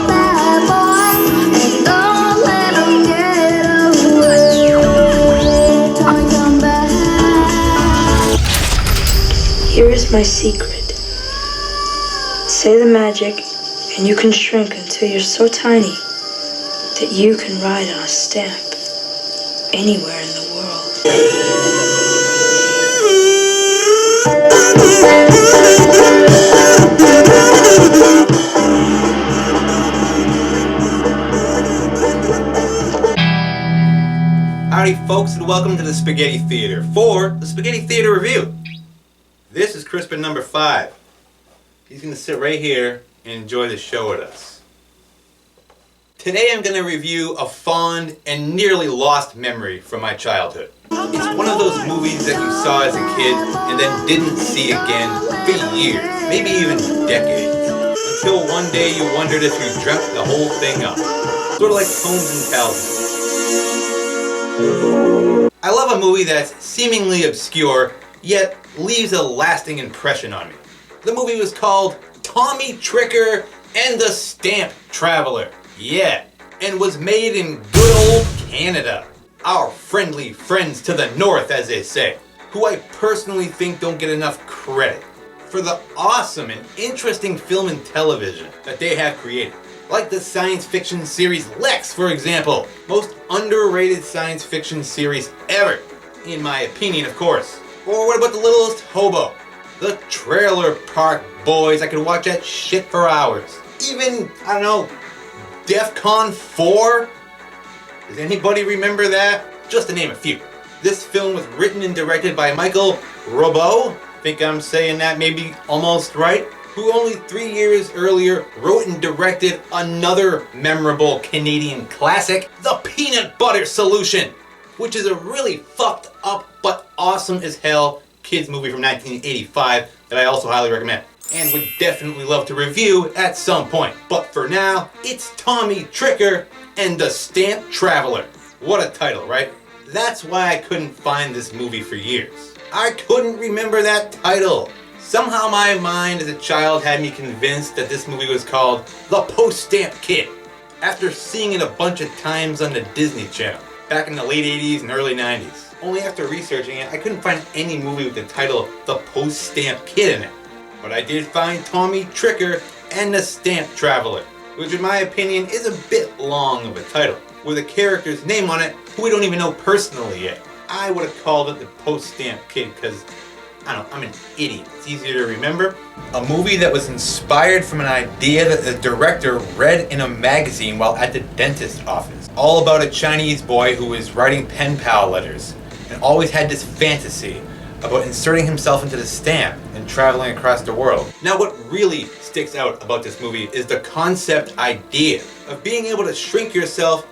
bad boy, don't let him get away. Tommy, come back. Here is my secret. Say the magic, and you can shrink until you're so tiny that you can ride on a stamp anywhere in the world. Howdy folks, and welcome to the Spaghetti Theater for the Spaghetti Theater Review. This is Crispin number 5. He's going to sit right here and enjoy the show with us. Today I'm going to review a fond and nearly lost memory from my childhood. It's one of those movies that you saw as a kid and then didn't see again for years, maybe even decades. Until one day you wondered if you dreamt the whole thing up. Sort of like Holmes and Calvin. I love a movie that's seemingly obscure, yet leaves a lasting impression on me. The movie was called Tommy Tricker and the Stamp Traveler. Yeah, and was made in good old Canada. Our friendly friends to the north, as they say, who I personally think don't get enough credit for the awesome and interesting film and television that they have created. Like the science fiction series Lex, for example. Most underrated science fiction series ever. In my opinion, of course. Or what about The Littlest Hobo? The Trailer Park Boys. I could watch that shit for hours. Even, I don't know, DEFCON 4? Does anybody remember that? Just to name a few. This film was written and directed by Michael Rubbo. Think I'm saying that maybe almost right. Who only 3 years earlier wrote and directed another memorable Canadian classic, The Peanut Butter Solution, which is a really fucked up but awesome as hell kids movie from 1985 that I also highly recommend and would definitely love to review at some point. But for now, it's Tommy Tricker and the Stamp Traveler. What a title, right? That's why I couldn't find this movie for years. I couldn't remember that title. Somehow my mind as a child had me convinced that this movie was called The Post-Stamp Kid, after seeing it a bunch of times on the Disney Channel, back in the late 80s and early 90s. Only after researching it, I couldn't find any movie with the title The Post-Stamp Kid in it. But I did find Tommy Tricker and the Stamp Traveler, which in my opinion is a bit long of a title, with a character's name on it who we don't even know personally yet. I would have called it The Post-Stamp Kid because I don't know, I'm an idiot. It's easier to remember. A movie that was inspired from an idea that the director read in a magazine while at the dentist's office. All about a Chinese boy who was writing pen pal letters and always had this fantasy about inserting himself into the stamp and traveling across the world. Now what really sticks out about this movie is the concept idea of being able to shrink yourself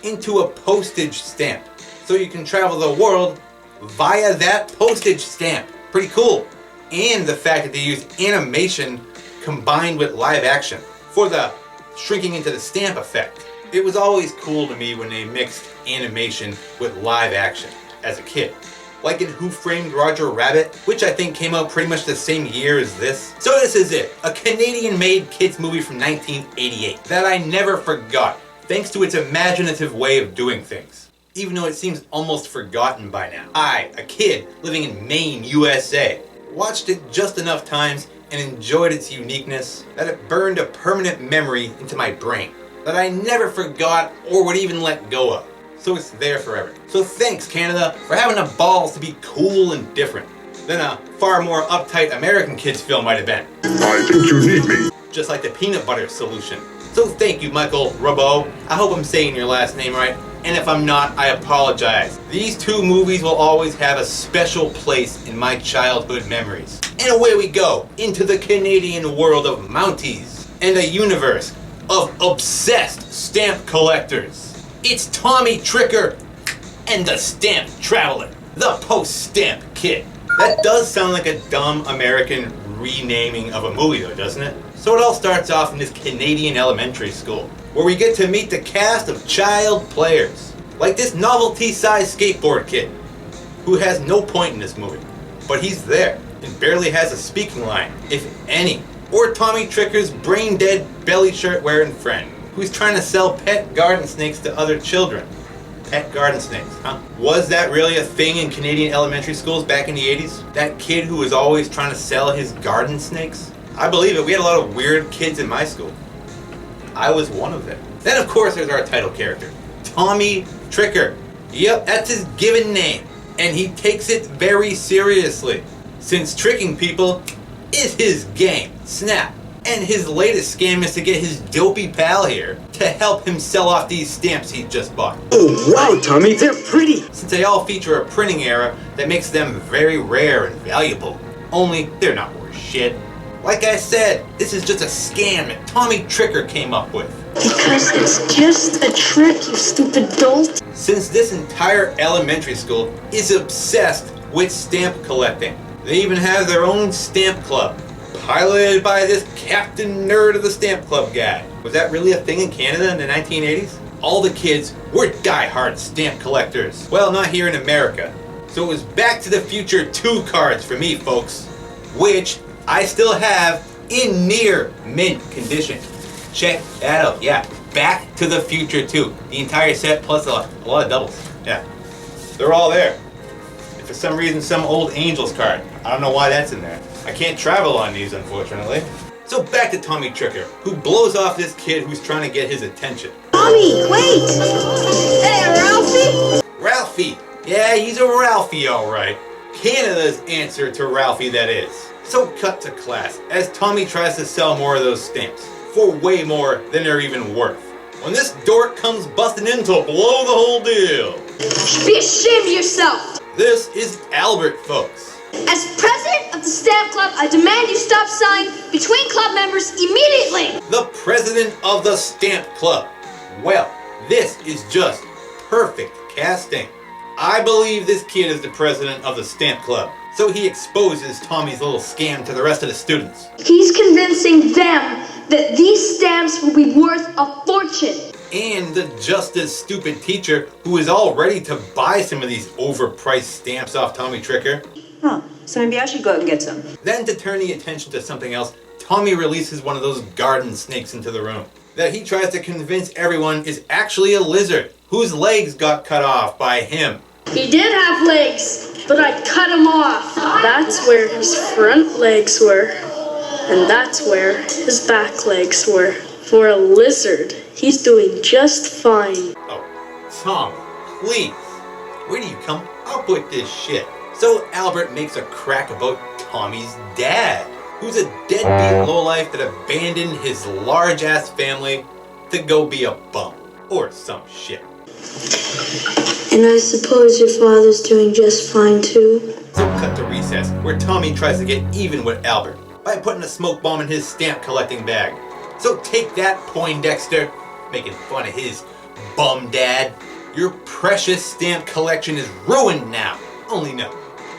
into a postage stamp so you can travel the world via that postage stamp. Pretty cool. And the fact that they used animation combined with live action for the shrinking into the stamp effect. It was always cool to me when they mixed animation with live action as a kid. Like in Who Framed Roger Rabbit, which I think came out pretty much the same year as this. So this is it, a Canadian-made kids movie from 1988 that I never forgot, thanks to its imaginative way of doing things. Even though it seems almost forgotten by now. I, a kid living in Maine, USA, watched it just enough times and enjoyed its uniqueness that it burned a permanent memory into my brain that I never forgot or would even let go of. So it's there forever. So thanks, Canada, for having the balls to be cool and different than a far more uptight American kids film might have been. I think you need me. Just like the Peanut Butter Solution. So thank you, Michael Rubbo. I hope I'm saying your last name right. And if I'm not, I apologize. These two movies will always have a special place in my childhood memories. And away we go, into the Canadian world of Mounties, and a universe of obsessed stamp collectors. It's Tommy Tricker and the Stamp Traveler, the Post-Stamp Kid. That does sound like a dumb American renaming of a movie though, doesn't it? So it all starts off in this Canadian elementary school, where we get to meet the cast of child players, like this novelty-sized skateboard kid, who has no point in this movie, but he's there. and barely has a speaking line, if any. Or Tommy Tricker's brain-dead, belly shirt-wearing friend, who's trying to sell pet garden snakes to other children. Pet garden snakes, huh? Was that really a thing in Canadian elementary schools back in the 80s? That kid who was always trying to sell his garden snakes? I believe it. We had a lot of weird kids in my school. I was one of them. Then, of course, there's our title character, Tommy Tricker. Yep, that's his given name. And he takes it very seriously, since tricking people is his game, snap. And his latest scam is to get his dopey pal here to help him sell off these stamps he just bought. Oh wow, Tommy, they're pretty! Since they all feature a printing error that makes them very rare and valuable. Only, they're not worth shit. Like I said, this is just a scam that Tommy Tricker came up with. Because it's just a trick, you stupid dolt. Since this entire elementary school is obsessed with stamp collecting. They even have their own stamp club, piloted by this Captain Nerd of the Stamp Club guy. Was that really a thing in Canada in the 1980s? All the kids were die-hard stamp collectors. Well, not here in America. So it was Back to the Future 2 cards for me, folks. Which I still have in near mint condition. Check that out. Yeah, Back to the Future 2. The entire set plus a lot of doubles. Yeah, they're all there. And for some reason, some old Angels card. I don't know why that's in there. I can't travel on these, unfortunately. So back to Tommy Tricker, who blows off this kid who's trying to get his attention. Tommy, wait! Hey, Ralphie! Ralphie! Yeah, he's a Ralphie, alright. Canada's answer to Ralphie, that is. So cut to class, as Tommy tries to sell more of those stamps, for way more than they're even worth. When this dork comes busting in to blow the whole deal. You should be ashamed of yourself! This is Albert, folks. As president of the Stamp Club, I demand you stop selling between club members immediately! The president of the Stamp Club. Well, this is just perfect casting. I believe this kid is the president of the Stamp Club, so he exposes Tommy's little scam to the rest of the students. He's convincing them that these stamps will be worth a fortune. And the just as stupid teacher who is all ready to buy some of these overpriced stamps off Tommy Tricker. Huh, so maybe I should go out and get some. Then to turn the attention to something else, Tommy releases one of those garden snakes into the room that he tries to convince everyone is actually a lizard whose legs got cut off by him. He did have legs, but I cut him off. That's where his front legs were, and that's where his back legs were. For a lizard, he's doing just fine. Oh, Tom, please. Where do you come up with this shit? So Albert makes a crack about Tommy's dad, who's a deadbeat lowlife that abandoned his large-ass family to go be a bum, or some shit. And I suppose your father's doing just fine too? So cut to recess, where Tommy tries to get even with Albert by putting a smoke bomb in his stamp collecting bag. So take that, Poindexter, making fun of his bum dad. Your precious stamp collection is ruined now. Only no,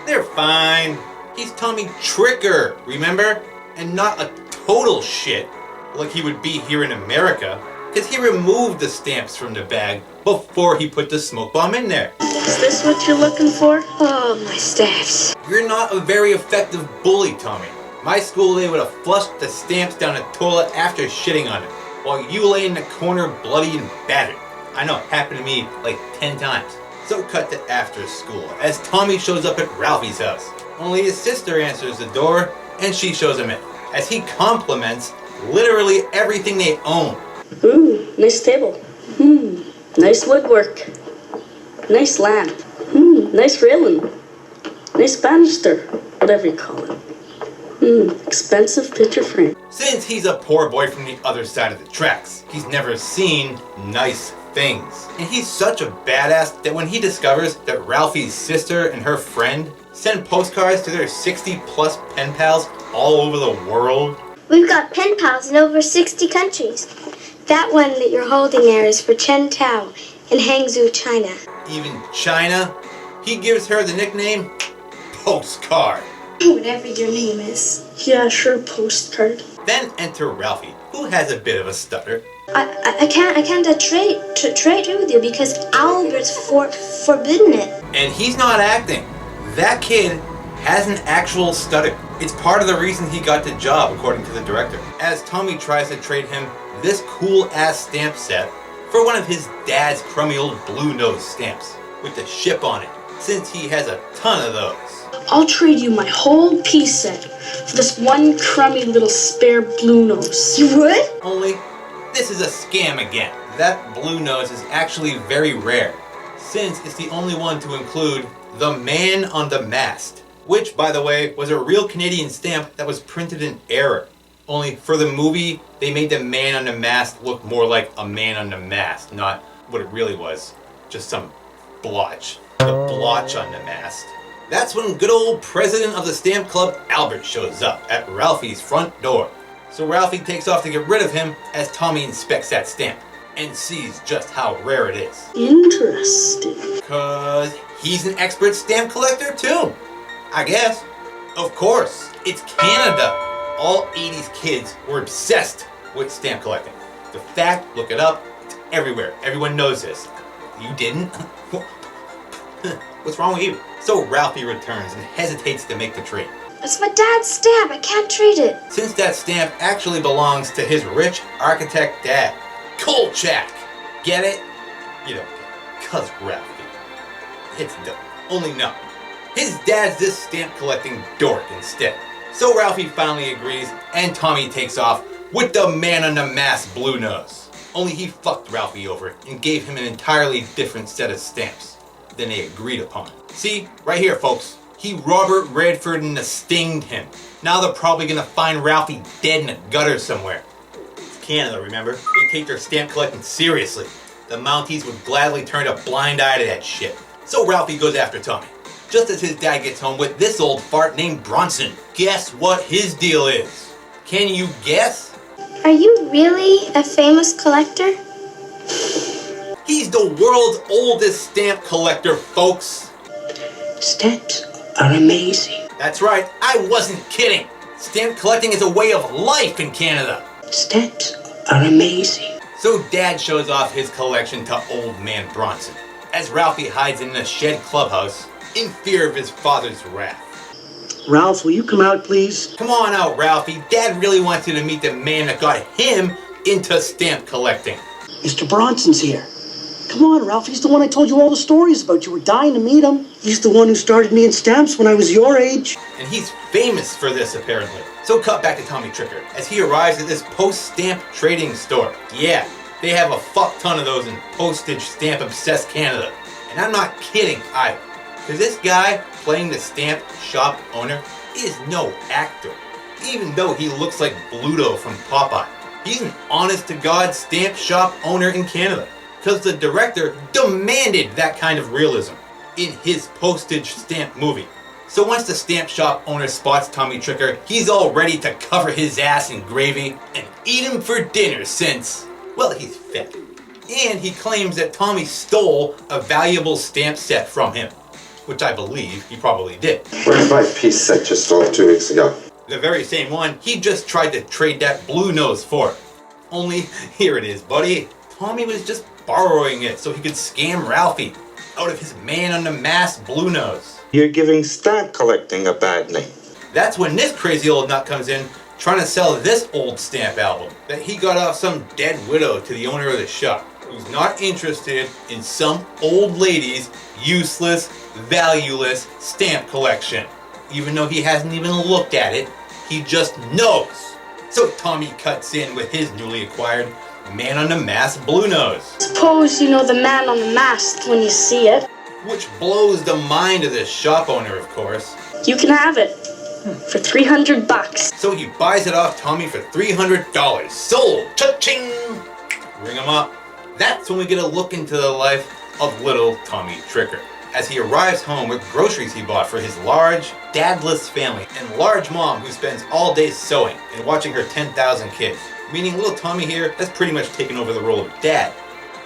they're fine. He's Tommy Tricker, remember? And not a total shit like he would be here in America, because he removed the stamps from the bag before he put the smoke bomb in there. Is this what you're looking for? Oh, my stamps. You're not a very effective bully, Tommy. My school, they would have flushed the stamps down the toilet after shitting on it, while you lay in the corner bloody and battered. I know, it happened to me like 10 times. So cut to after school, as Tommy shows up at Ralphie's house. Only his sister answers the door, and she shows him in, as he compliments literally everything they own. Ooh, nice table. Nice woodwork. Nice lamp. Nice railing. Nice banister. Whatever you call it. Expensive picture frame. Since he's a poor boy from the other side of the tracks, he's never seen nice things. And he's such a badass that when he discovers that Ralphie's sister and her friend send postcards to their 60+ pen pals all over the world. We've got pen pals in over 60 countries. That one that you're holding there is for Chen Tao in Hangzhou, China. Even China, he gives her the nickname Postcard. Whatever your name is. Yeah, sure, postcard. Then enter Ralphie, who has a bit of a stutter. I can't trade with you because Albert's forbidden it. And he's not acting. That kid has an actual stutter. It's part of the reason he got the job, according to the director, as Tommy tries to trade him this cool-ass stamp set for one of his dad's crummy old blue nose stamps with the ship on it, since he has a ton of those. I'll trade you my whole piece set for this one crummy little spare blue nose. You would? Only, this is a scam again. That blue nose is actually very rare, since it's the only one to include the man on the mast, which, by the way, was a real Canadian stamp that was printed in error. Only for the movie, they made the man on the mast look more like a man on the mast, not what it really was, just some blotch. The blotch on the mast. That's when good old president of the stamp club, Albert, shows up at Ralphie's front door. So Ralphie takes off to get rid of him as Tommy inspects that stamp and sees just how rare it is. Interesting. Cause he's an expert stamp collector too, I guess. Of course, it's Canada. All 80s kids were obsessed with stamp collecting. The fact, look it up, it's everywhere. Everyone knows this. You didn't? What's wrong with you? So Ralphie returns and hesitates to make the trade. It's my dad's stamp. I can't trade it. Since that stamp actually belongs to his rich architect dad, Kolchak. Get it? You don't get it. Cause Ralphie. It's dumb. Only no. His dad's this stamp collecting dork instead. So Ralphie finally agrees and Tommy takes off with the man on the mast blue nose. Only he fucked Ralphie over and gave him an entirely different set of stamps than they agreed upon. See, right here folks, he Robert Redford and stinged him. Now they're probably gonna find Ralphie dead in a gutter somewhere. It's Canada, remember? They take their stamp collecting seriously. The Mounties would gladly turn a blind eye to that shit. So Ralphie goes after Tommy, just as his dad gets home with this old fart named Bronson. Guess what his deal is? Can you guess? Are you really a famous collector? He's the world's oldest stamp collector, folks. Stamps are amazing. That's right, I wasn't kidding. Stamp collecting is a way of life in Canada. Stamps are amazing. So Dad shows off his collection to old man Bronson, as Ralphie hides in the shed clubhouse in fear of his father's wrath. Ralph, will you come out, please? Come on out, Ralphie. Dad really wants you to meet the man that got him into stamp collecting. Mr. Bronson's here. Come on, Ralph. He's the one I told you all the stories about. You were dying to meet him. He's the one who started me in stamps when I was your age. And he's famous for this, apparently. So cut back to Tommy Tricker, as he arrives at this post-stamp trading store. Yeah, they have a fuck ton of those in postage stamp-obsessed Canada. And I'm not kidding either. Because this guy playing the stamp shop owner is no actor. Even though he looks like Bluto from Popeye. He's an honest-to-God stamp shop owner in Canada. Because the director demanded that kind of realism in his postage stamp movie. So once the stamp shop owner spots Tommy Tricker, he's all ready to cover his ass in gravy and eat him for dinner since, well, he's fat. And he claims that Tommy stole a valuable stamp set from him, which I believe he probably did. Where's my piece set you stole 2 weeks ago? The very same one he just tried to trade that blue nose for. Only, here it is, buddy. Tommy was just borrowing it so he could scam Ralphie out of his man on the mast blue nose. You're giving stamp collecting a bad name. That's when this crazy old nut comes in trying to sell this old stamp album that he got off some dead widow to the owner of the shop, who's not interested in some old lady's useless, valueless stamp collection. Even though he hasn't even looked at it, he just knows. So Tommy cuts in with his newly acquired man on the mast blue nose. Suppose you know the man on the mast when you see it. Which blows the mind of this shop owner, of course. You can have it for $300. So he buys it off Tommy for $300. Sold! Cha-ching! Ring him up. That's when we get a look into the life of little Tommy Tricker, as he arrives home with groceries he bought for his large, dadless family and large mom who spends all day sewing and watching her 10,000 kids. Meaning little Tommy here has pretty much taken over the role of dad,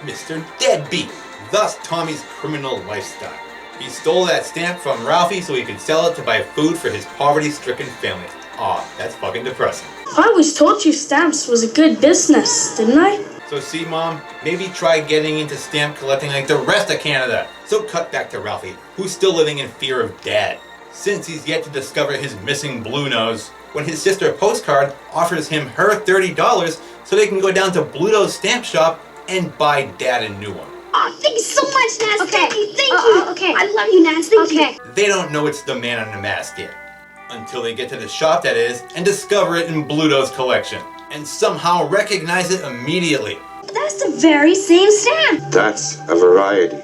Mr. Deadbeat, thus Tommy's criminal lifestyle. He stole that stamp from Ralphie so he could sell it to buy food for his poverty-stricken family. Aw, that's fucking depressing. I always told you stamps was a good business, didn't I? So see, Mom, maybe try getting into stamp collecting like the rest of Canada. So cut back to Ralphie, who's still living in fear of Dad. since he's yet to discover his missing blue nose, when his sister Postcard offers him her $30 so they can go down to Bluto's stamp shop and buy Dad a new one. Oh, thank you so much, Naz. Okay. Thank you. Okay. I love you, Naz. Thank you. They don't know it's the Man in the Mask yet, until they get to the shop, that is, and discover it in Bluto's collection, and somehow recognize it immediately. That's the very same stamp. That's a variety.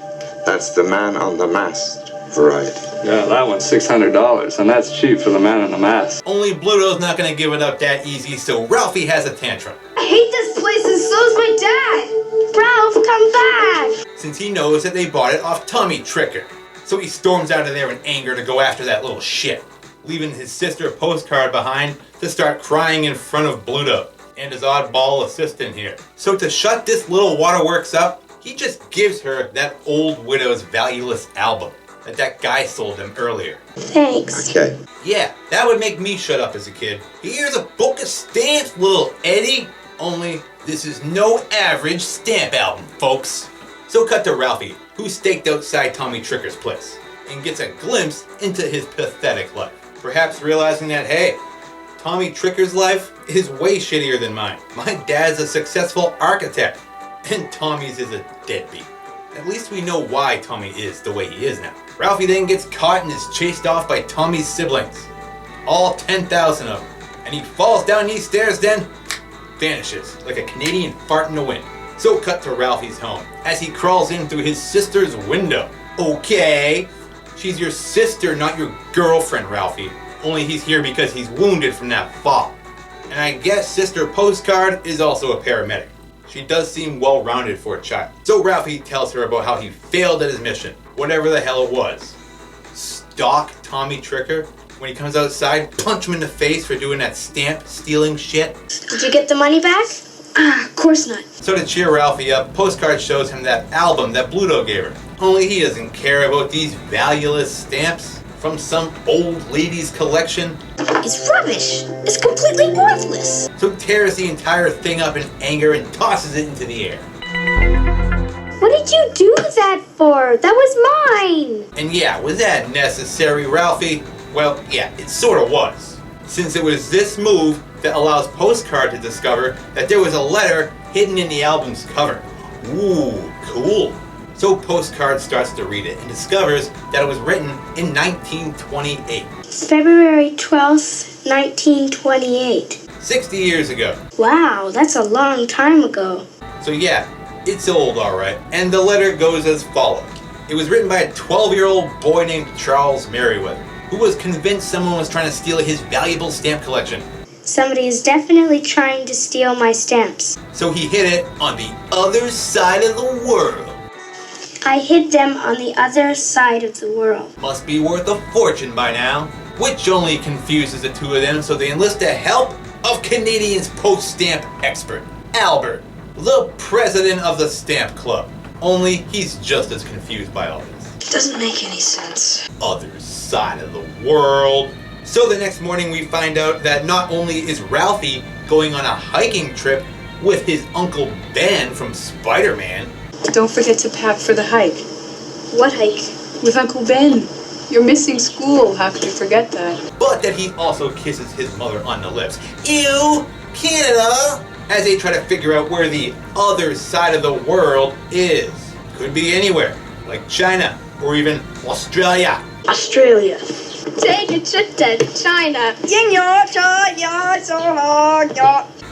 That's the Man on the Mask variety. Yeah, that one's $600, and that's cheap for the Man in the Mask. Only Bluto's not gonna give it up that easy, so Ralphie has a tantrum. I hate this place and so's my dad. Ralph, come back! Since he knows that they bought it off Tommy Tricker. So he storms out of there in anger to go after that little shit, leaving his sister Postcard behind to start crying in front of Bluto and his oddball assistant here. So to shut this little waterworks up, he just gives her that old widow's valueless album that guy sold him earlier. Thanks. Okay. Yeah, that would make me shut up as a kid. Here's a book of stamps, little Eddie. Only this is no average stamp album, folks. So cut to Ralphie, who's staked outside Tommy Tricker's place, and gets a glimpse into his pathetic life. Perhaps realizing that, hey, Tommy Tricker's life is way shittier than mine. My dad's a successful architect, and Tommy's is a deadbeat. At least we know why Tommy is the way he is now. Ralphie then gets caught and is chased off by Tommy's siblings. All 10,000 of them. And he falls down these stairs, then vanishes like a Canadian fart in the wind. So cut to Ralphie's home as he crawls in through his sister's window. Okay, she's your sister, not your girlfriend, Ralphie. Only he's here because he's wounded from that fall. And I guess Sister Postcard is also a paramedic. She does seem well-rounded for a child. So Ralphie tells her about how he failed at his mission, whatever the hell it was. Stalk Tommy Tricker? When he comes outside, punch him in the face for doing that stamp stealing shit? Did you get the money back? Of course not. So to cheer Ralphie up, Postcard shows him that album that Bluto gave her. Only he doesn't care about these valueless stamps from some old lady's collection. It's rubbish. It's completely worthless. So tears the entire thing up in anger and tosses it into the air. What did you do that for? That was mine! And yeah, was that necessary, Ralphie? Well, yeah, it sorta was. Since it was this move that allows Postcard to discover that there was a letter hidden in the album's cover. Ooh, cool. So Postcard starts to read it and discovers that it was written in 1928. February 12th, 1928. 60 years ago. Wow, that's a long time ago. So yeah, it's old alright. And the letter goes as follows. It was written by a 12-year-old boy named Charles Merriweather, who was convinced someone was trying to steal his valuable stamp collection. Somebody is definitely trying to steal my stamps. So he hid it on the other side of the world. I hid them on the other side of the world. Must be worth a fortune by now. Which only confuses the two of them, so they enlist the help of Canadian's post-stamp expert, Albert, the president of the Stamp Club. Only he's just as confused by all this. It doesn't make any sense. Other side of the world. So the next morning we find out that not only is Ralphie going on a hiking trip with his Uncle Ben from Spider-Man. Don't forget to pack for the hike. What hike? With Uncle Ben. You're missing school. How could you forget that? But that he also kisses his mother on the lips. Ew! Canada! As they try to figure out where the other side of the world is. Could be anywhere, like China, or even Australia. Australia. Take a trip to China.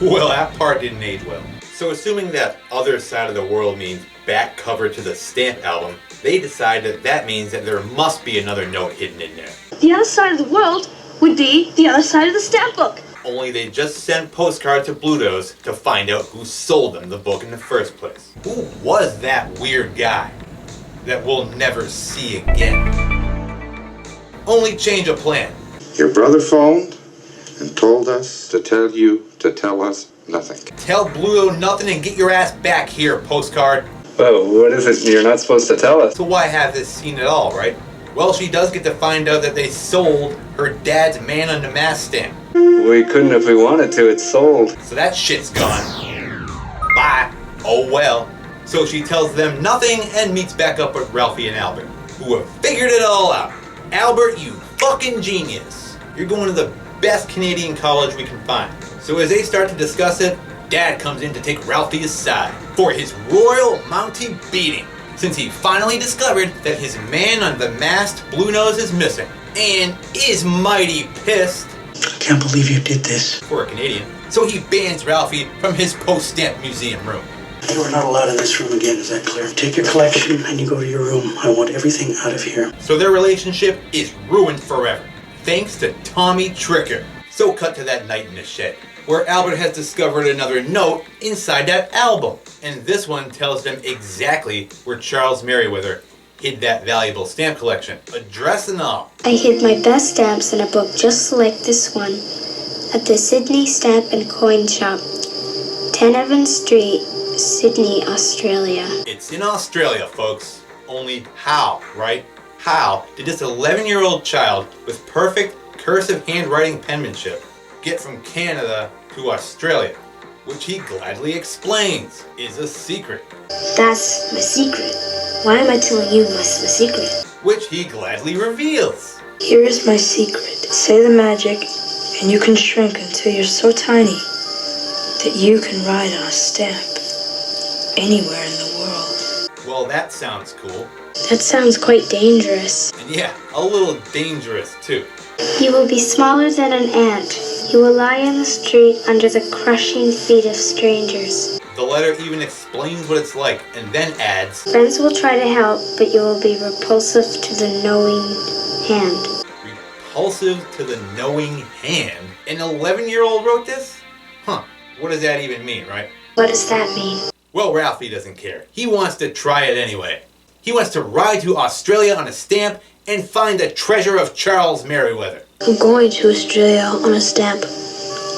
Well, that part didn't age well. So assuming that other side of the world means back cover to the stamp album, they decide that that means that there must be another note hidden in there. The other side of the world would be the other side of the stamp book. Only they just sent Postcard to Bluto's to find out who sold them the book in the first place. Who was that weird guy that we'll never see again? Only change of plan. Your brother phoned and told us to tell you to tell us nothing. Tell Bluto nothing and get your ass back here, Postcard. Whoa, what is it you're not supposed to tell us? So why have this scene at all, right? Well, she does get to find out that they sold her dad's Man on the Mask stamp. We couldn't if we wanted to, it's sold. So that shit's gone. Bye. Oh well. So she tells them nothing and meets back up with Ralphie and Albert, who have figured it all out. Albert, you fucking genius. You're going to the best Canadian college we can find. So as they start to discuss it, Dad comes in to take Ralphie aside for his royal Mountie beating, since he finally discovered that his man on the masked blue nose is missing, and is mighty pissed. Can't believe you did this. For a Canadian. So he bans Ralphie from his post-stamp museum room. You are not allowed in this room again, is that clear? Take your collection and you go to your room. I want everything out of here. So their relationship is ruined forever, thanks to Tommy Tricker. So cut to that night in the shed, where Albert has discovered another note inside that album. And this one tells them exactly where Charles Merriweather hid that valuable stamp collection, address and all. I hid my best stamps in a book just like this one at the Sydney Stamp and Coin Shop, 10 Evans Street, Sydney, Australia. It's in Australia, folks. Only how, right? How did this 11-year-old child with perfect cursive handwriting penmanship get from Canada to Australia? Which he gladly explains is a secret. That's my secret. Why am I telling you my secret? Which he gladly reveals. Here is my secret. Say the magic, and you can shrink until you're so tiny that you can write on a stamp anywhere in the world. Well, that sounds cool. That sounds quite dangerous. And yeah, a little dangerous too. You will be smaller than an ant. You will lie in the street under the crushing feet of strangers. The letter even explains what it's like and then adds, Friends will try to help, but you will be repulsive to the knowing hand. repulsive to the knowing hand. An 11-year-old wrote this? Huh, what does that even mean, right? What does that mean? Well, Ralphie doesn't care. He wants to try it anyway. He wants to ride to Australia on a stamp and find the treasure of Charles Merriweather. I'm going to Australia on a stamp.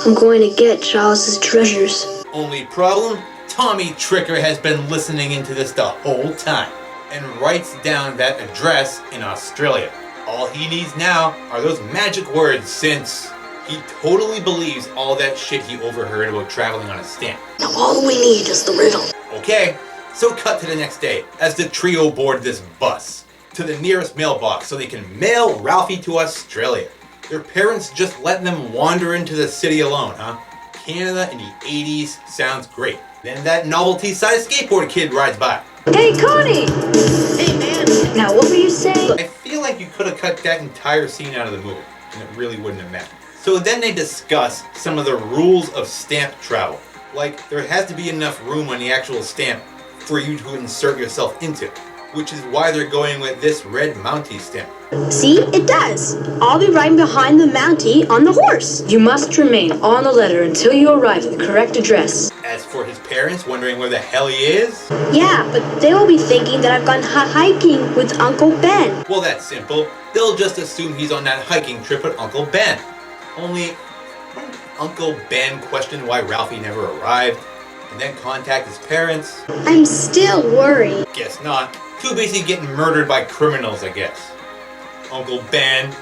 I'm going to get Charles's treasures. Only problem? Tommy Tricker has been listening into this the whole time and writes down that address in Australia. All he needs now are those magic words, since he totally believes all that shit he overheard about traveling on a stamp. Now all we need is the riddle. Okay, so cut to the next day as the trio board this bus to the nearest mailbox so they can mail Ralphie to Australia. Their parents just letting them wander into the city alone, huh? Canada in the 80s sounds great. Then that novelty-sized skateboard kid rides by. Hey, Connie! Hey, man. Now, what were you saying? I feel like you could have cut that entire scene out of the movie, and it really wouldn't have mattered. So then they discuss some of the rules of stamp travel. Like, there has to be enough room on the actual stamp for you to insert yourself into, which is why they're going with this red Mountie stamp. See, it does. I'll be riding behind the Mountie on the horse. You must remain on the letter until you arrive at the correct address. As for his parents wondering where the hell he is, Yeah, but they will be thinking that I've gone hiking with Uncle Ben. well, that's simple. They'll just assume he's on that hiking trip with Uncle Ben. Only, wouldn't Uncle Ben question why Ralphie never arrived, and then contact his parents? I'm still worried. Guess not. Too busy getting murdered by criminals, I guess. Uncle Ben,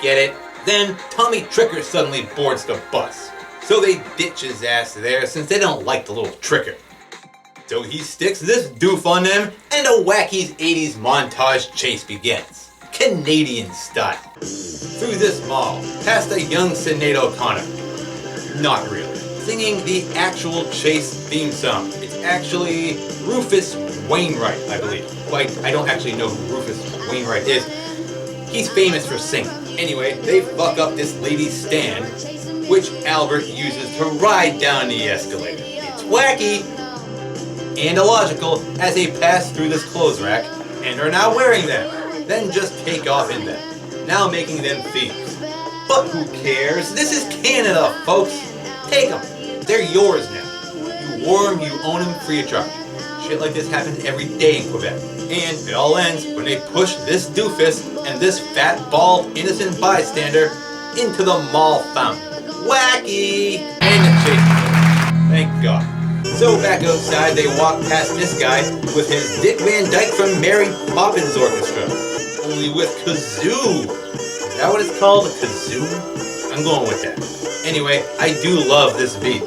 get it? Then Tommy Tricker suddenly boards the bus. So they ditch his ass there since they don't like the little Tricker. So he sticks this doof on them and a wacky 80s montage chase begins. Canadian style. Through this mall, past a young Sinead O'Connor. Not really. Singing the actual chase theme song. It's actually Rufus Wainwright, I believe. Like, I don't actually know who Rufus Wainwright is. He's famous for singing. Anyway, they fuck up this lady's stand, which Albert uses to ride down the escalator. It's wacky and illogical as they pass through this clothes rack and are now wearing them, then just take off in them, now making them thieves. But who cares? This is Canada, folks. Take them. They're yours now. You wore them, you own them free of charge. Shit like this happens every day in Quebec. And it all ends when they push this doofus and this fat, bald, innocent bystander into the mall fountain. Wacky! And the chase. Thank God. So back outside, they walk past this guy with his Dick Van Dyke from Mary Poppins Orchestra. Only with kazoo. Is that what it's called? A kazoo? I'm going with that. Anyway, I do love this beat.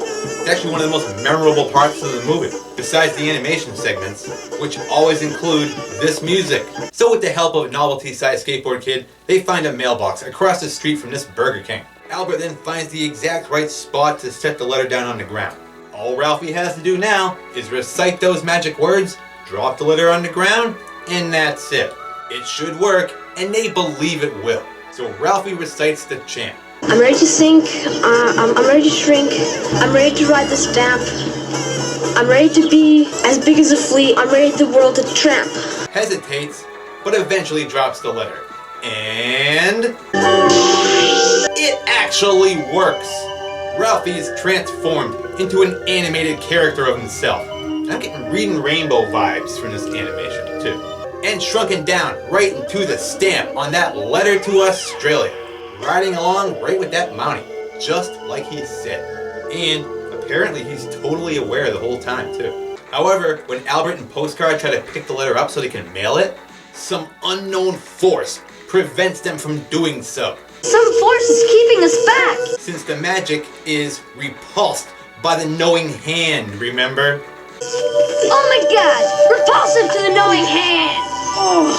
It's actually one of the most memorable parts of the movie, besides the animation segments, which always include this music. So with the help of a novelty-sized skateboard kid, they find a mailbox across the street from this Burger King. Albert then finds the exact right spot to set the letter down on the ground. All Ralphie has to do now is recite those magic words, drop the letter on the ground, and that's it. It should work, and they believe it will. So Ralphie recites the chant. I'm ready to sink, I'm ready to shrink, I'm ready to ride the stamp, I'm ready to be as big as a flea, I'm ready the world to tramp. Hesitates, but eventually drops the letter. And it actually works! Ralphie is transformed into an animated character of himself. I'm getting Reading Rainbow vibes from this animation too. And shrunken down right into the stamp on that letter to Australia. Riding along right with that Mountie, just like he said. And apparently he's totally aware the whole time too. However, when Albert and Postcard try to pick the letter up so they can mail it, some unknown force prevents them from doing so. Some force is keeping us back. Since the magic is repulsed by the knowing hand, remember? Oh my god, repulsive to the knowing hand. Oh,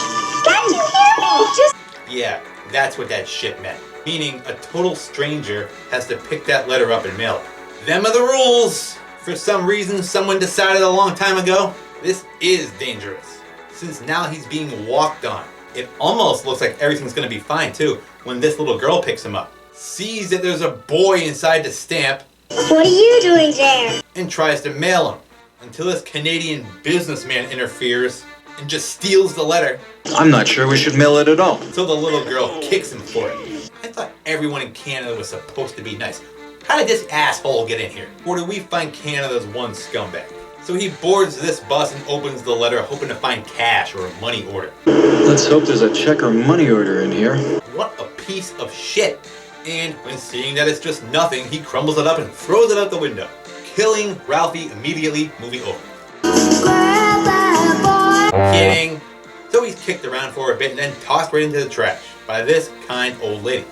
can't you hear me? Just... Yeah, that's what that shit meant. Meaning a total stranger has to pick that letter up and mail it. Them are the rules! For some reason, someone decided a long time ago, this is dangerous. Since now he's being walked on. It almost looks like everything's gonna be fine too, when this little girl picks him up. Sees that there's a boy inside the stamp. What are you doing there? And tries to mail him. Until this Canadian businessman interferes and just steals the letter. I'm not sure we should mail it at all. So the little girl kicks him for it. I thought everyone in Canada was supposed to be nice. How did this asshole get in here? Or do we find Canada's one scumbag? So he boards this bus and opens the letter hoping to find cash or a money order. Let's hope there's a check or money order in here. What a piece of shit. And when seeing that it's just nothing, he crumbles it up and throws it out the window, killing Ralphie immediately, moving over. Kidding. So he's kicked around for a bit and then tossed right into the trash by this kind old lady.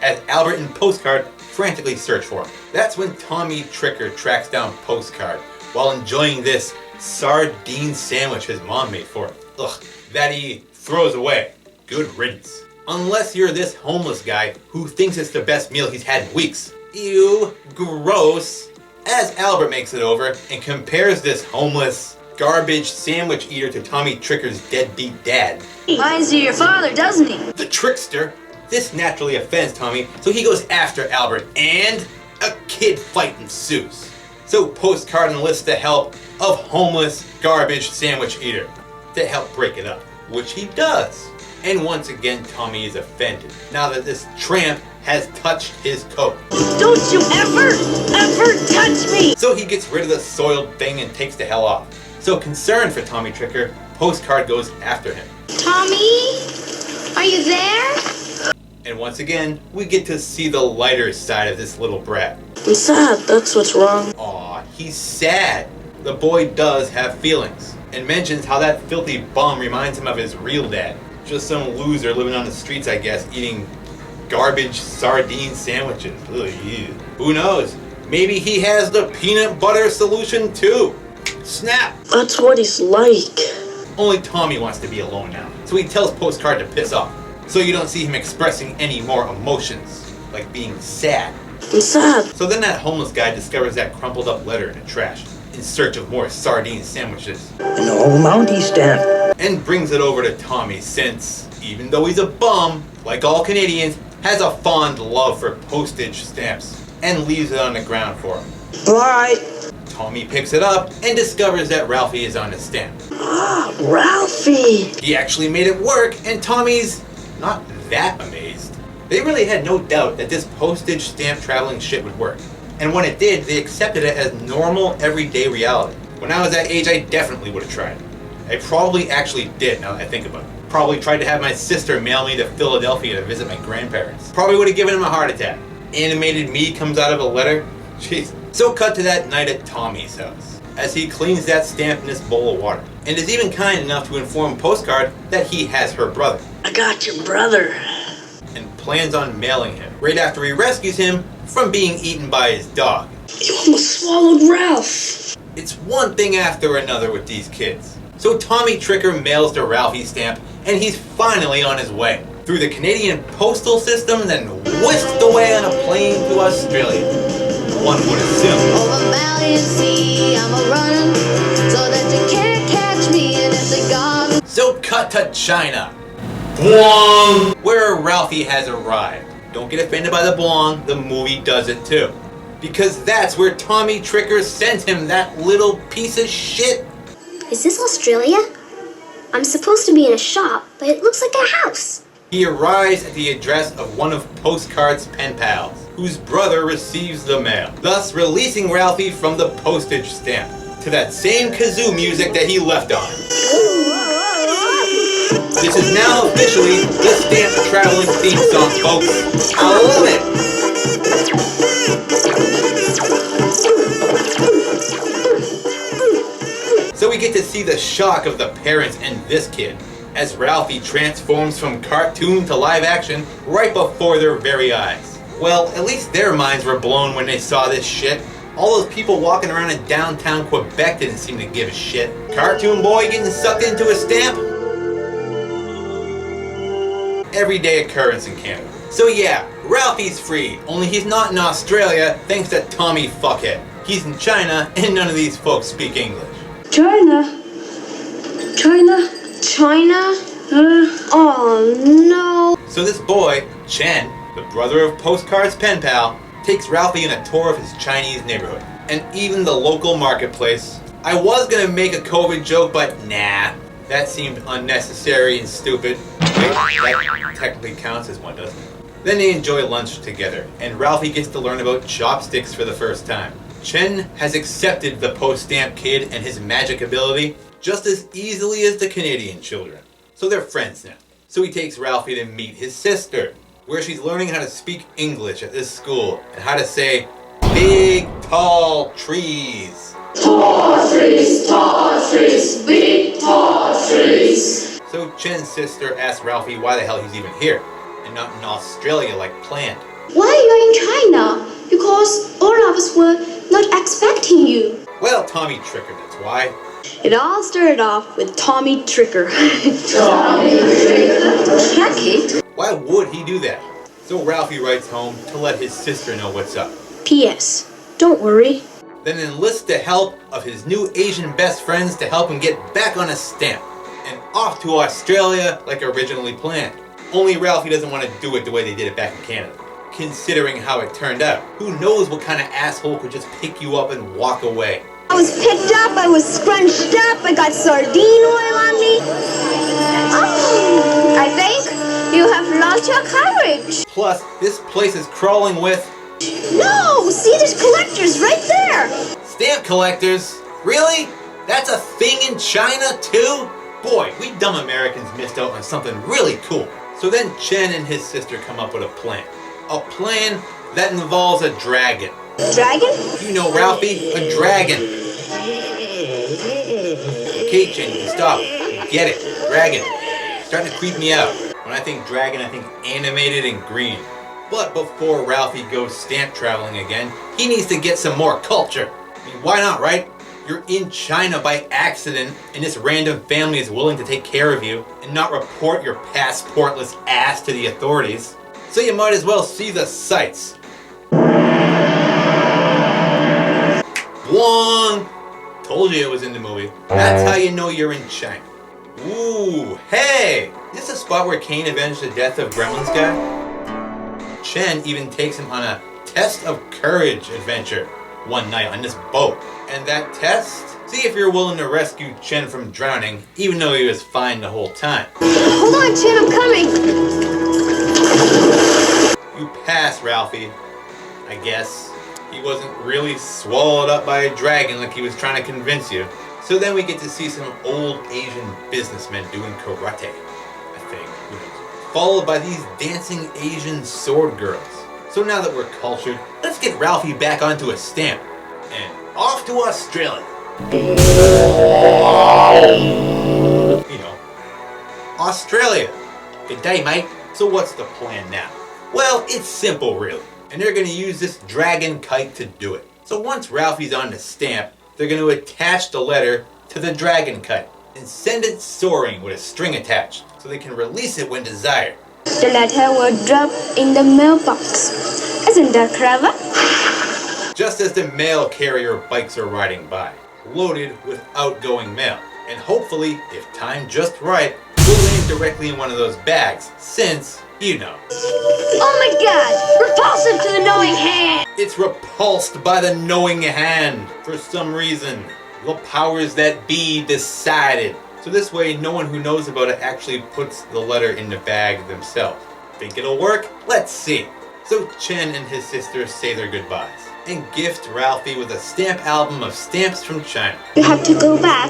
As Albert and Postcard frantically search for him. That's when Tommy Tricker tracks down Postcard while enjoying this sardine sandwich his mom made for him. Ugh, that he throws away. Good riddance. Unless you're this homeless guy who thinks it's the best meal he's had in weeks. Ew, gross. As Albert makes it over and compares this homeless garbage sandwich eater to Tommy Tricker's deadbeat dad. Reminds you of your father, doesn't he? The trickster. This naturally offends Tommy, so he goes after Albert, and a kid fight ensues. So Postcard enlists the help of homeless garbage sandwich eater to help break it up, which he does. And once again, Tommy is offended now that this tramp has touched his coat. Don't you ever touch me! So he gets rid of the soiled thing and takes the hell off. So concerned for Tommy Tricker, Postcard goes after him. Tommy? Are you there? And once again, we get to see the lighter side of this little brat. I'm sad, that's what's wrong. Aw, he's sad. The boy does have feelings, and mentions how that filthy bum reminds him of his real dad. Just some loser living on the streets, I guess, eating garbage sardine sandwiches. Ugh, ew. Who knows? Maybe he has the peanut butter solution too. Snap! That's what he's like. Only Tommy wants to be alone now, so he tells Postcard to piss off. So you don't see him expressing any more emotions, like being sad. I'm sad. So then that homeless guy discovers that crumpled up letter in the trash, in search of more sardine sandwiches. An old Mountie stamp. And brings it over to Tommy since, even though he's a bum, like all Canadians, has a fond love for postage stamps, and leaves it on the ground for him. Alright. Tommy picks it up and discovers that Ralphie is on the stamp. Ah, Ralphie! He actually made it work, and Tommy's not that amazed. They really had no doubt that this postage stamp traveling shit would work. And when it did, they accepted it as normal, everyday reality. When I was that age, I definitely would have tried it. I probably actually did, now that I think about it. Probably tried to have my sister mail me to Philadelphia to visit my grandparents. Probably would have given him a heart attack. Animated me comes out of a letter. Jeez. So cut to that night at Tommy's house, as he cleans that stamp in this bowl of water, and is even kind enough to inform Postcard that he has her brother. I got your brother. And plans on mailing him, right after he rescues him from being eaten by his dog. You almost swallowed Ralph. It's one thing after another with these kids. So Tommy Tricker mails the Ralphie stamp, and he's finally on his way. Through the Canadian postal system, then whisked away on a plane to Australia. One would assume. Over valley and sea, I'm a running, so that you can't catch me, and if they got. So cut to China. Blong! Where Ralphie has arrived. Don't get offended by the blong, the movie does it too. Because that's where Tommy Tricker sent him that little piece of shit. Is this Australia? I'm supposed to be in a shop, but it looks like a house. He arrives at the address of one of Postcard's pen pals, whose brother receives the mail, thus releasing Ralphie from the postage stamp to that same kazoo music that he left on. This is now officially the Stamp Traveling theme song, folks. I love it! So we get to see the shock of the parents and this kid, as Ralphie transforms from cartoon to live action right before their very eyes. Well, at least their minds were blown when they saw this shit. All those people walking around in downtown Quebec didn't seem to give a shit. Cartoon boy getting sucked into a stamp? Everyday occurrence in Canada. So yeah, Ralphie's free, only he's not in Australia thanks to Tommy Fuckhead. He's in China and none of these folks speak English. China? Oh no. So this boy, Chen, the brother of Postcard's pen pal, takes Ralphie on a tour of his Chinese neighborhood, and even the local marketplace. I was gonna make a COVID joke, but nah, that seemed unnecessary and stupid. Wait, that technically counts as one, doesn't it? Then they enjoy lunch together, and Ralphie gets to learn about chopsticks for the first time. Chen has accepted the post-stamp kid and his magic ability just as easily as the Canadian children. So they're friends now. So he takes Ralphie to meet his sister, where she's learning how to speak English at this school and how to say big, tall trees. Tall trees, big tall trees. So Chen's sister asks Ralphie why the hell he's even here and not in Australia like planned. Why are you in China? Because all of us were not expecting you. Well, Tommy Tricker, that's why. It all started off with Tommy Tricker. Jackie? Why would he do that? So Ralphie writes home to let his sister know what's up. P.S. Don't worry. Then enlists the help of his new Asian best friends to help him get back on a stamp and off to Australia like originally planned. Only Ralphie doesn't want to do it the way they did it back in Canada. Considering how it turned out, who knows what kind of asshole could just pick you up and walk away. I was picked up, I was scrunched up, I got sardine oil on me. Oh, I think you have lost your courage. Plus, this place is crawling with... No, see, there's collectors right there. Stamp collectors? Really? That's a thing in China too? Boy, we dumb Americans missed out on something really cool. So then Chen and his sister come up with a plan. A plan that involves a dragon. Dragon? You know, Ralphie, a dragon. Okay, Chen, you can stop. You get it. Dragon. Starting to creep me out. When I think dragon, I think animated and green. But before Ralphie goes stamp traveling again, he needs to get some more culture. I mean, why not, right? You're in China by accident, and this random family is willing to take care of you and not report your passportless ass to the authorities. So you might as well see the sights. Wong! Told you it was in the movie. That's how you know you're in China. Ooh, hey! Is this a spot where Kane avenged the death of Gremlin's guy? Chen even takes him on a test of courage adventure one night on this boat. And that test? See if you're willing to rescue Chen from drowning, even though he was fine the whole time. Hold on, Chen, I'm coming. You pass, Ralphie. I guess. He wasn't really swallowed up by a dragon like he was trying to convince you. So then we get to see some old Asian businessmen doing karate, I think. Who knows? Followed by these dancing Asian sword girls. So now that we're cultured, let's get Ralphie back onto a stamp. And off to Australia. You know, Australia. Good day, mate. So what's the plan now? Well, it's simple, really. And they're going to use this dragon kite to do it. So once Ralphie's on the stamp, they're going to attach the letter to the dragon kite and send it soaring with a string attached so they can release it when desired. The letter will drop in the mailbox. Isn't that clever? Just as the mail carrier bikes are riding by, loaded with outgoing mail. And hopefully, if timed just right, will land directly in one of those bags, since, you know. Oh my god! Repulsive to the knowing hand! It's repulsed by the knowing hand, for some reason. The powers that be decided. So this way, no one who knows about it actually puts the letter in the bag themselves. Think it'll work? Let's see. So Chen and his sister say their goodbyes and gift Ralphie with a stamp album of stamps from China. You have to go back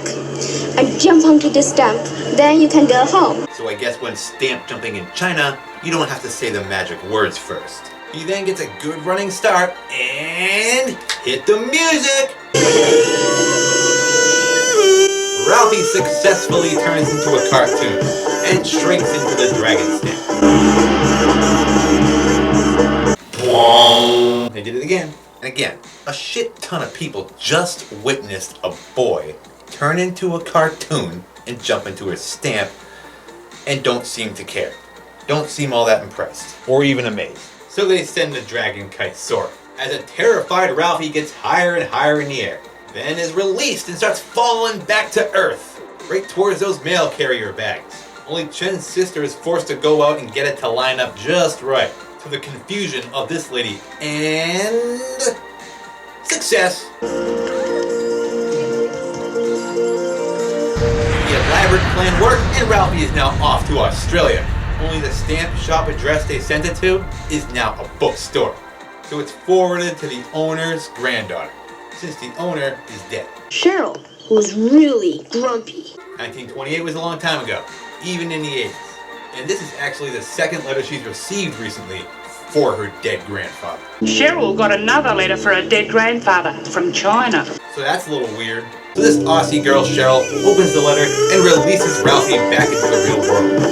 and jump onto the stamp. Then you can go home. So I guess when stamp jumping in China, you don't have to say the magic words first. He then gets a good running start and hit the music! Ralphie successfully turns into a cartoon and shrinks into the dragon stamp. They did it again and again. A shit ton of people just witnessed a boy turn into a cartoon and jump into a stamp and don't seem to care. Don't seem all that impressed or even amazed. So they send the dragon kite soaring. As a terrified Ralphie gets higher and higher in the air, then is released and starts falling back to Earth, right towards those mail carrier bags. Only Chen's sister is forced to go out and get it to line up just right, to the confusion of this lady, and success! The elaborate plan worked, and Ralphie is now off to Australia. Only the stamp shop address they sent it to is now a bookstore. So it's forwarded to the owner's granddaughter, since the owner is dead. Cheryl was really grumpy. 1928 was a long time ago, even in the 80s. And this is actually the second letter she's received recently for her dead grandfather. Cheryl got another letter for her dead grandfather from China. So that's a little weird. So this Aussie girl, Cheryl, opens the letter and releases Ralphie back into the real world.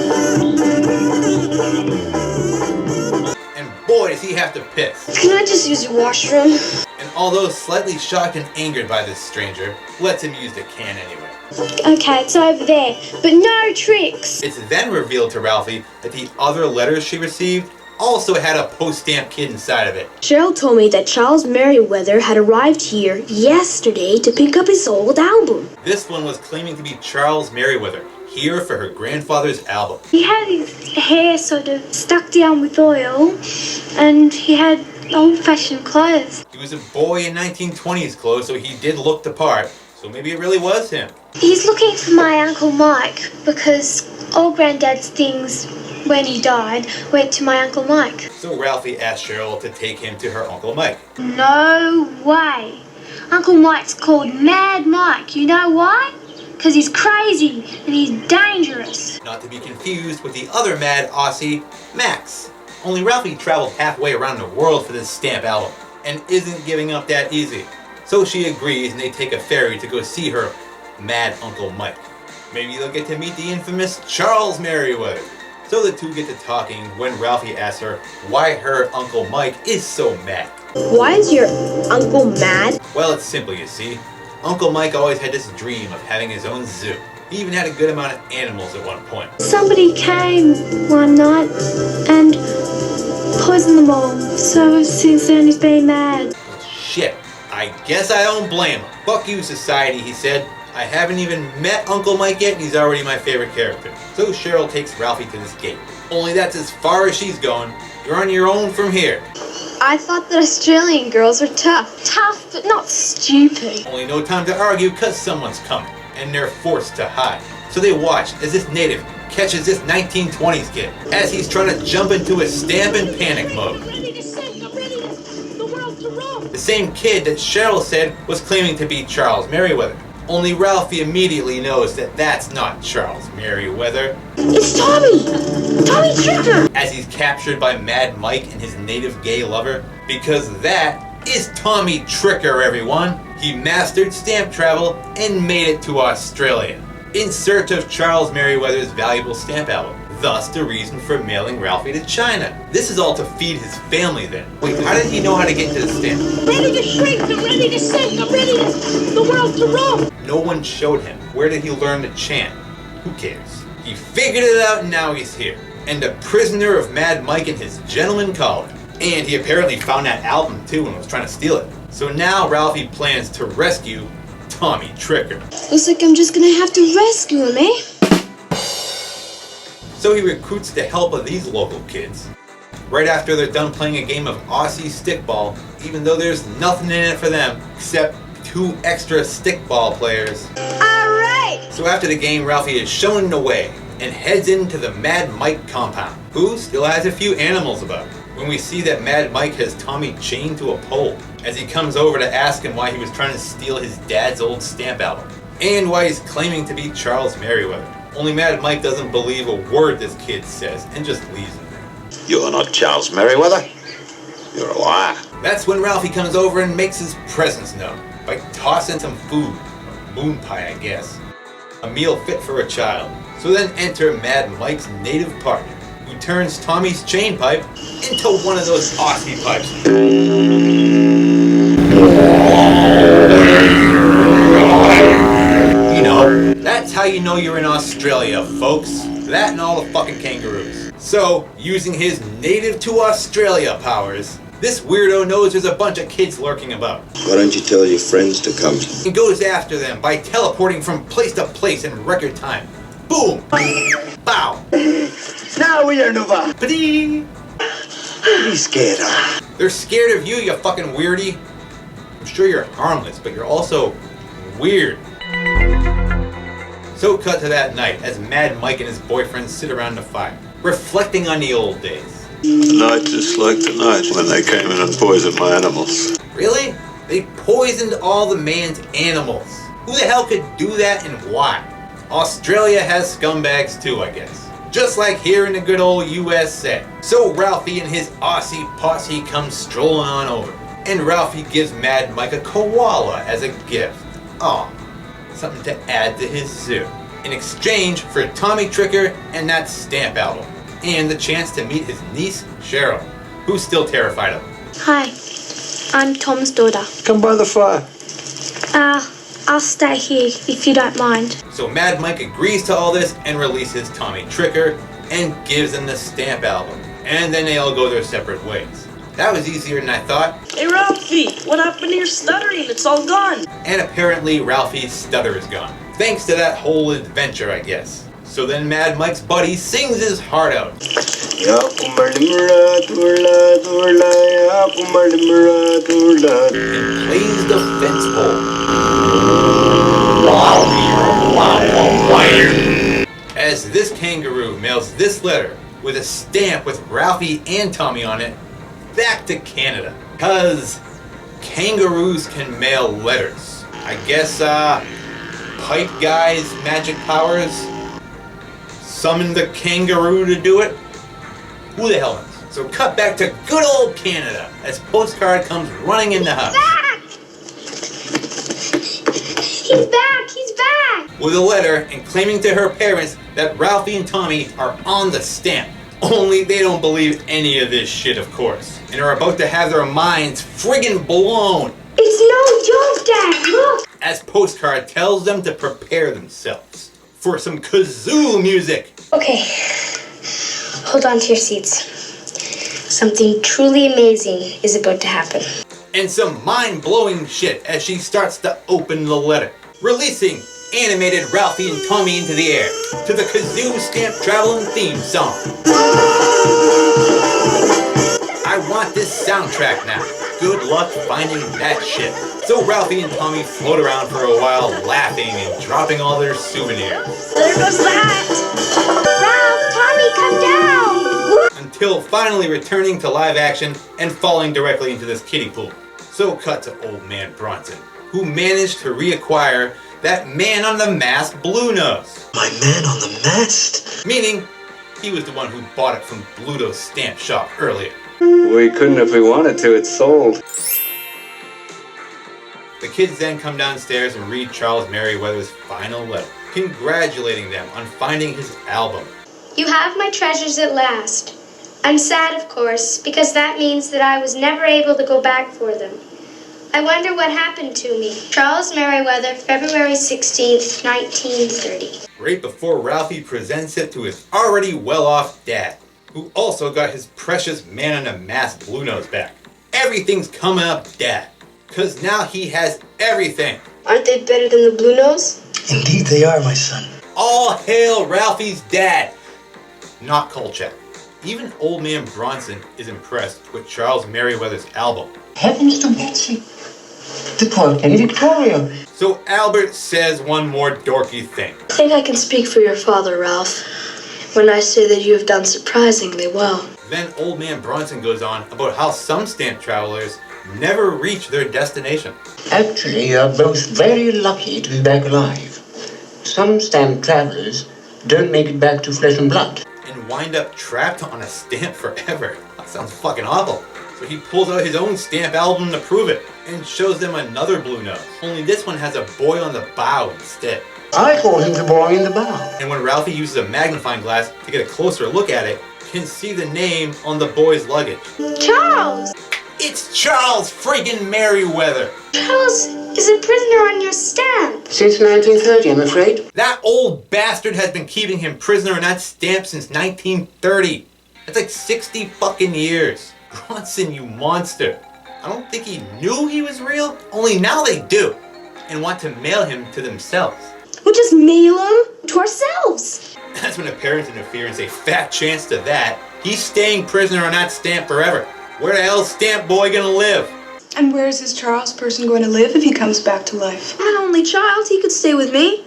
And boy, does he have to piss. Can I just use your washroom? And although slightly shocked and angered by this stranger, lets him use the can anyway. Okay, it's over there, but no tricks. It's then revealed to Ralphie that the other letters she received also had a post-stamp kid inside of it. Cheryl told me that Charles Merriweather had arrived here yesterday to pick up his old album. This one was claiming to be Charles Merriweather, here for her grandfather's album. He had his hair sort of stuck down with oil, and he had old-fashioned clothes. He was a boy in 1920s clothes, so he did look the part. So maybe it really was him. He's looking for my Uncle Mike, because all Granddad's things, when he died, went to my Uncle Mike. So Ralphie asked Cheryl to take him to her Uncle Mike. No way. Uncle Mike's called Mad Mike. You know why? Because he's crazy and he's dangerous. Not to be confused with the other mad Aussie, Max. Only Ralphie traveled halfway around the world for this stamp album and isn't giving up that easy. So she agrees and they take a ferry to go see her mad Uncle Mike. Maybe they'll get to meet the infamous Charles Merriweather. So the two get to talking when Ralphie asks her why her Uncle Mike is so mad. Why is your uncle mad? Well, it's simple, you see. Uncle Mike always had this dream of having his own zoo. He even had a good amount of animals at one point. Somebody came one night and poisoned them all. So since then he's been mad. Well, shit. I guess I don't blame him. Fuck you, society, he said. I haven't even met Uncle Mike yet and he's already my favorite character. So Cheryl takes Ralphie to this gate. Only that's as far as she's going. You're on your own from here. I thought that Australian girls are tough. Tough, but not stupid. Only no time to argue because someone's coming. And they're forced to hide. So they watch as this native catches this 1920s kid as he's trying to jump into a stamp in panic mode. The same kid that Cheryl said was claiming to be Charles Merriweather. Only Ralphie immediately knows that that's not Charles Merriweather. It's Tommy! Tommy Tricker! As he's captured by Mad Mike and his native gay lover. Because that is Tommy Tricker, everyone. He mastered stamp travel and made it to Australia in search of Charles Merriweather's valuable stamp album. Thus the reason for mailing Ralphie to China. This is all to feed his family then. Wait, how did he know how to get to the stamp? Ready to shrink, I'm ready to sink, I'm ready to the world to roll. No one showed him. Where did he learn to chant? Who cares? He figured it out and now he's here. And a prisoner of Mad Mike and his gentleman collar. And he apparently found that album too and was trying to steal it. So now Ralphie plans to rescue Tommy Tricker. Looks like I'm just gonna have to rescue him, eh? So he recruits the help of these local kids. Right after they're done playing a game of Aussie stickball, even though there's nothing in it for them except 2 extra stickball players. Alright! So after the game, Ralphie is shown the way and heads into the Mad Mike compound, who still has a few animals about. When we see that Mad Mike has Tommy chained to a pole as he comes over to ask him why he was trying to steal his dad's old stamp album and why he's claiming to be Charles Merriweather. Only Mad Mike doesn't believe a word this kid says and just leaves him there. You're not Charles Merriweather. You're a liar. That's when Ralphie comes over and makes his presence known by tossing some food, moon pie I guess, a meal fit for a child. So then enter Mad Mike's native partner, who turns Tommy's chain pipe into one of those Aussie pipes. You know, that's how you know you're in Australia, folks. That and all the fucking kangaroos. So, using his native to Australia powers, this weirdo knows there's a bunch of kids lurking about. Why don't you tell your friends to come? And goes after them by teleporting from place to place in record time. Boom! Bow! Now we are Nova. Ba-dee! Be scared of. They're scared of you, you fucking weirdie. I'm sure you're harmless, but you're also weird. So cut to that night as Mad Mike and his boyfriend sit around the fire, reflecting on the old days. A night just like tonight when they came in and poisoned my animals. Really? They poisoned all the man's animals. Who the hell could do that and why? Australia has scumbags too, I guess. Just like here in the good old USA. So Ralphie and his Aussie posse come strolling on over. And Ralphie gives Mad Mike a koala as a gift. Aw, something to add to his zoo. In exchange for Tommy Tricker and that stamp album. And the chance to meet his niece, Cheryl, who's still terrified of him. Hi, I'm Tom's daughter. Come by the fire. I'll stay here if you don't mind. So Mad Mike agrees to all this and releases Tommy Tricker and gives him the stamp album. And then they all go their separate ways. That was easier than I thought. Hey Ralphie, what happened to your stuttering? It's all gone. And apparently Ralphie's stutter is gone. Thanks to that whole adventure, I guess. So then Mad Mike's buddy sings his heart out. And plays the fence pole. As this kangaroo mails this letter with a stamp with Ralphie and Tommy on it back to Canada. Cause kangaroos can mail letters. I guess Pipe Guy's magic powers summon the kangaroo to do it? Who the hell knows? So cut back to good old Canada as Postcard comes running in the house. He's back! He's back! With a letter and claiming to her parents that Ralphie and Tommy are on the stamp. Only they don't believe any of this shit, of course. And are about to have their minds friggin' blown. It's no joke, Dad! Look! As Postcard tells them to prepare themselves for some kazoo music. Okay, hold on to your seats. Something truly amazing is about to happen. And some mind-blowing shit as she starts to open the letter, releasing animated Ralphie and Tommy into the air to the Kazoo Stamp Traveling theme song. I want this soundtrack now. Good luck finding that shit. So Ralphie and Tommy float around for a while, laughing and dropping all their souvenirs. There goes that! Ralph, Tommy, come down! Until finally returning to live action and falling directly into this kiddie pool. So cut to old man Bronson, who managed to reacquire that man on the mast Blue Nose. My man on the mast? Meaning, he was the one who bought it from Bluto's stamp shop earlier. We couldn't if we wanted to, it's sold. The kids then come downstairs and read Charles Merriweather's final letter, congratulating them on finding his album. You have my treasures at last. I'm sad, of course, because that means that I was never able to go back for them. I wonder what happened to me. Charles Merriweather, February 16th, 1930. Right before Ralphie presents it to his already well-off dad, who also got his precious man-in-a-mask Blue Nose back. Everything's coming up Dad, because now he has everything. Aren't they better than the Blue Nose? Indeed they are, my son. All hail Ralphie's dad! Not Kolchak. Even Old Man Bronson is impressed with Charles Merriweather's album. Heavens to Betsy! The poor Lady Victoria. So Albert says one more dorky thing. I think I can speak for your father, Ralph, when I say that you have done surprisingly well. Then Old Man Bronson goes on about how some stamp travelers never reach their destination. Actually, you're both very lucky to be back alive. Some stamp travelers don't make it back to flesh and blood. And wind up trapped on a stamp forever. That sounds fucking awful. So he pulls out his own stamp album to prove it, and shows them another Blue Nose. Only this one has a boy on the bow instead. I call him the boy in the bow. And when Ralphie uses a magnifying glass to get a closer look at it, can see the name on the boy's luggage. Charles! It's Charles friggin' Merriweather! Charles is a prisoner on your stamp. Since 1930, I'm afraid. That old bastard has been keeping him prisoner on that stamp since 1930. That's like 60 fucking years. Bronson, you monster. I don't think he knew he was real, only now they do, and want to mail him to themselves. We'll just mail him to ourselves. That's when the parents interfere and say, fat chance to that. He's staying prisoner on that stamp forever. Where the hell's Stamp Boy gonna live? And where is this Charles person going to live if he comes back to life? I'm an only child. He could stay with me.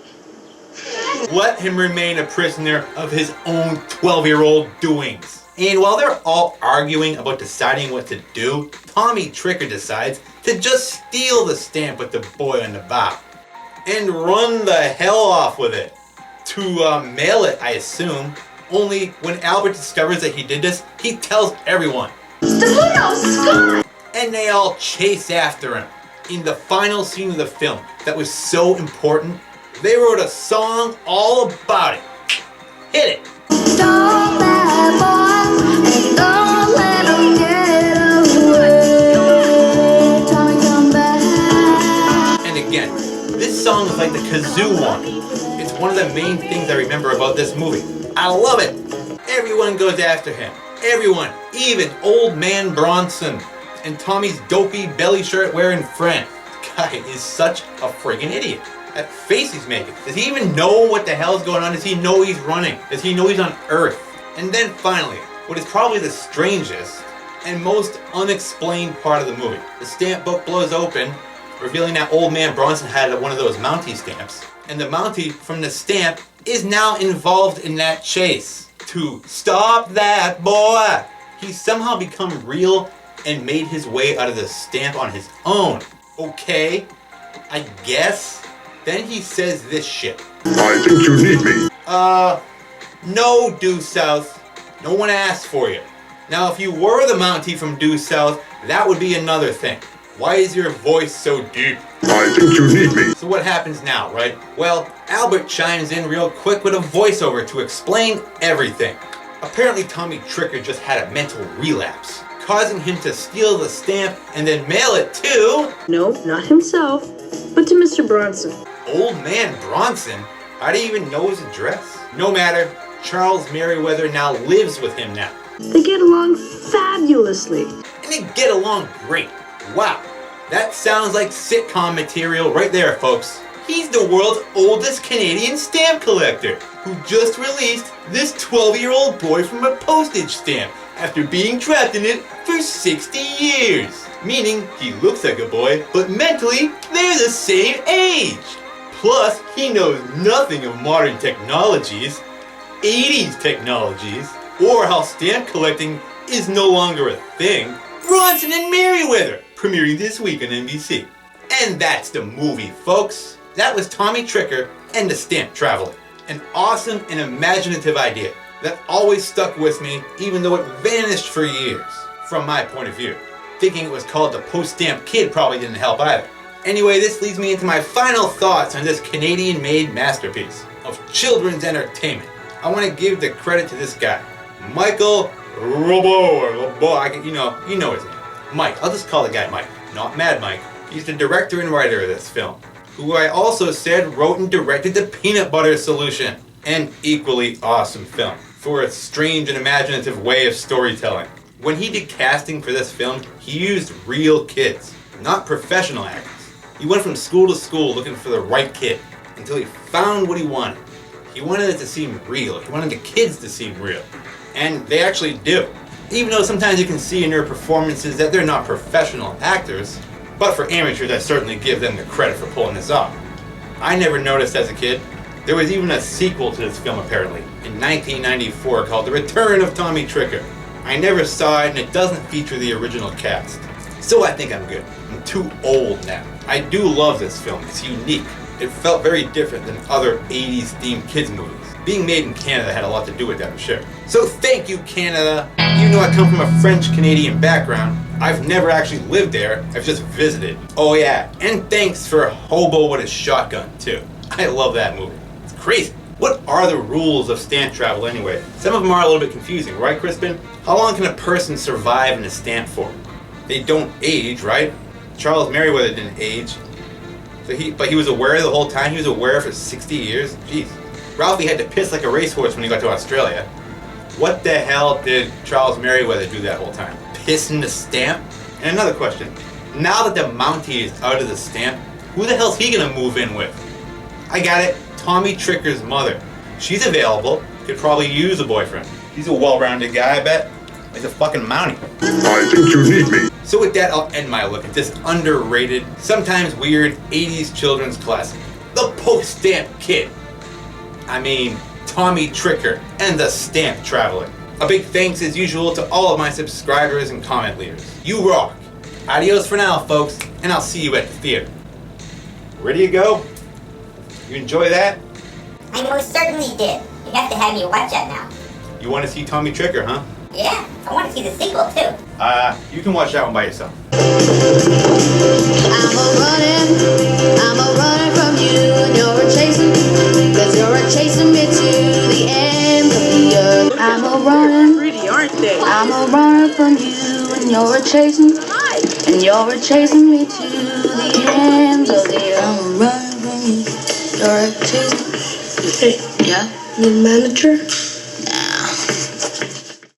Let him remain a prisoner of his own 12-year-old doings. And while they're all arguing about deciding what to do, Tommy Tricker decides to just steal the stamp with the boy on the bow. And run the hell off with it. To mail it, I assume. Only when Albert discovers that he did this, he tells everyone. The Blue Nose is gone! And they all chase after him. In the final scene of the film that was so important, they wrote a song all about it. Hit it! Stop that boy and don't let him get away. Tommy, come back. And again, this song is like the kazoo one. It's one of the main things I remember about this movie. I love it! Everyone goes after him. Everyone, even Old Man Bronson. And Tommy's dopey belly shirt wearing friend. Guy is such a friggin' idiot. That face he's making. Does he even know what the hell's going on? Does he know he's running? Does he know he's on Earth? And then finally, what is probably the strangest and most unexplained part of the movie. The stamp book blows open, revealing that Old Man Bronson had one of those Mountie stamps. And the Mountie from the stamp is now involved in that chase. To stop that boy! He's somehow become real and made his way out of the stamp on his own. Okay, I guess. Then he says this shit. I think you need me. No, Due South. No one asked for you. Now, if you were the Mountie from Due South, that would be another thing. Why is your voice so deep? I think you need me. So what happens now, right? Well, Albert chimes in real quick with a voiceover to explain everything. Apparently Tommy Tricker just had a mental relapse, causing him to steal the stamp and then mail it to... No, not himself, but to Mr. Bronson. Old Man Bronson? How do you even know his address? No matter, Charles Merriweather now lives with him now. They get along fabulously. And they get along great. Wow, that sounds like sitcom material right there, folks. He's the world's oldest Canadian stamp collector, who just released this 12-year-old boy from a postage stamp after being trapped in it for 60 years. Meaning he looks like a boy, but mentally they're the same age. Plus, he knows nothing of modern technologies, 80s technologies, or how stamp collecting is no longer a thing. Bronson and Merriweather, premiering this week on NBC. And that's the movie, folks. That was Tommy Tricker and the Stamp Traveler. An awesome and imaginative idea that always stuck with me, even though it vanished for years, from my point of view. Thinking it was called The Post-Stamp Kid probably didn't help either. Anyway, this leads me into my final thoughts on this Canadian-made masterpiece of children's entertainment. I want to give the credit to this guy, Michael Rubbo, you know his name. Mike, I'll just call the guy Mike, not Mad Mike. He's the director and writer of this film, who I also said wrote and directed The Peanut Butter Solution, an equally awesome film for a strange and imaginative way of storytelling. When he did casting for this film, he used real kids, not professional actors. He went from school to school looking for the right kid until he found what he wanted. He wanted it to seem real. He wanted the kids to seem real. And they actually do. Even though sometimes you can see in their performances that they're not professional actors, but for amateurs I certainly give them the credit for pulling this off. I never noticed as a kid. There was even a sequel to this film apparently, in 1994 called The Return of Tommy Tricker. I never saw it and it doesn't feature the original cast. So I think I'm good. I'm too old now. I do love this film. It's unique. It felt very different than other 80s themed kids movies. Being made in Canada had a lot to do with that, I'm sure. So thank you, Canada. Even though I come from a French-Canadian background, I've never actually lived there. I've just visited. Oh yeah, and thanks for Hobo with a Shotgun, too. I love that movie. It's crazy. What are the rules of stamp travel anyway? Some of them are a little bit confusing, right, Crispin? How long can a person survive in a stamp form? They don't age, right? Charles Merriweather didn't age. But he was aware the whole time? He was aware for 60 years? Jeez. Ralphie had to piss like a racehorse when he got to Australia. What the hell did Charles Merriweather do that whole time? Piss in the stamp? And another question. Now that the Mountie is out of the stamp, who the hell's he gonna move in with? I got it. Tommy Tricker's mother. She's available. Could probably use a boyfriend. He's a well-rounded guy, I bet. He's a fucking Mountie. I think you need me. So with that, I'll end my look at this underrated, sometimes weird 80s children's classic. The Post Stamp Kid. I mean, Tommy Tricker and the Stamp Traveler. A big thanks as usual to all of my subscribers and comment leaders. You rock. Adios for now, folks, and I'll see you at the theater. Ready to go? You enjoy that? I most certainly did. You have to have me watch that now. You want to see Tommy Tricker, huh? Yeah, I want to see the sequel too. You can watch that one by yourself. I'm a running from you, and you're a chasing, cause you're a chasing me to the end of the earth. I'm a running, Pretty, aren't they? I'm a running from you, and you're a chasing, and you're a chasing me to the end of the earth. I'm a running from you, you're a chasing. Hey, Yeah? need a manager?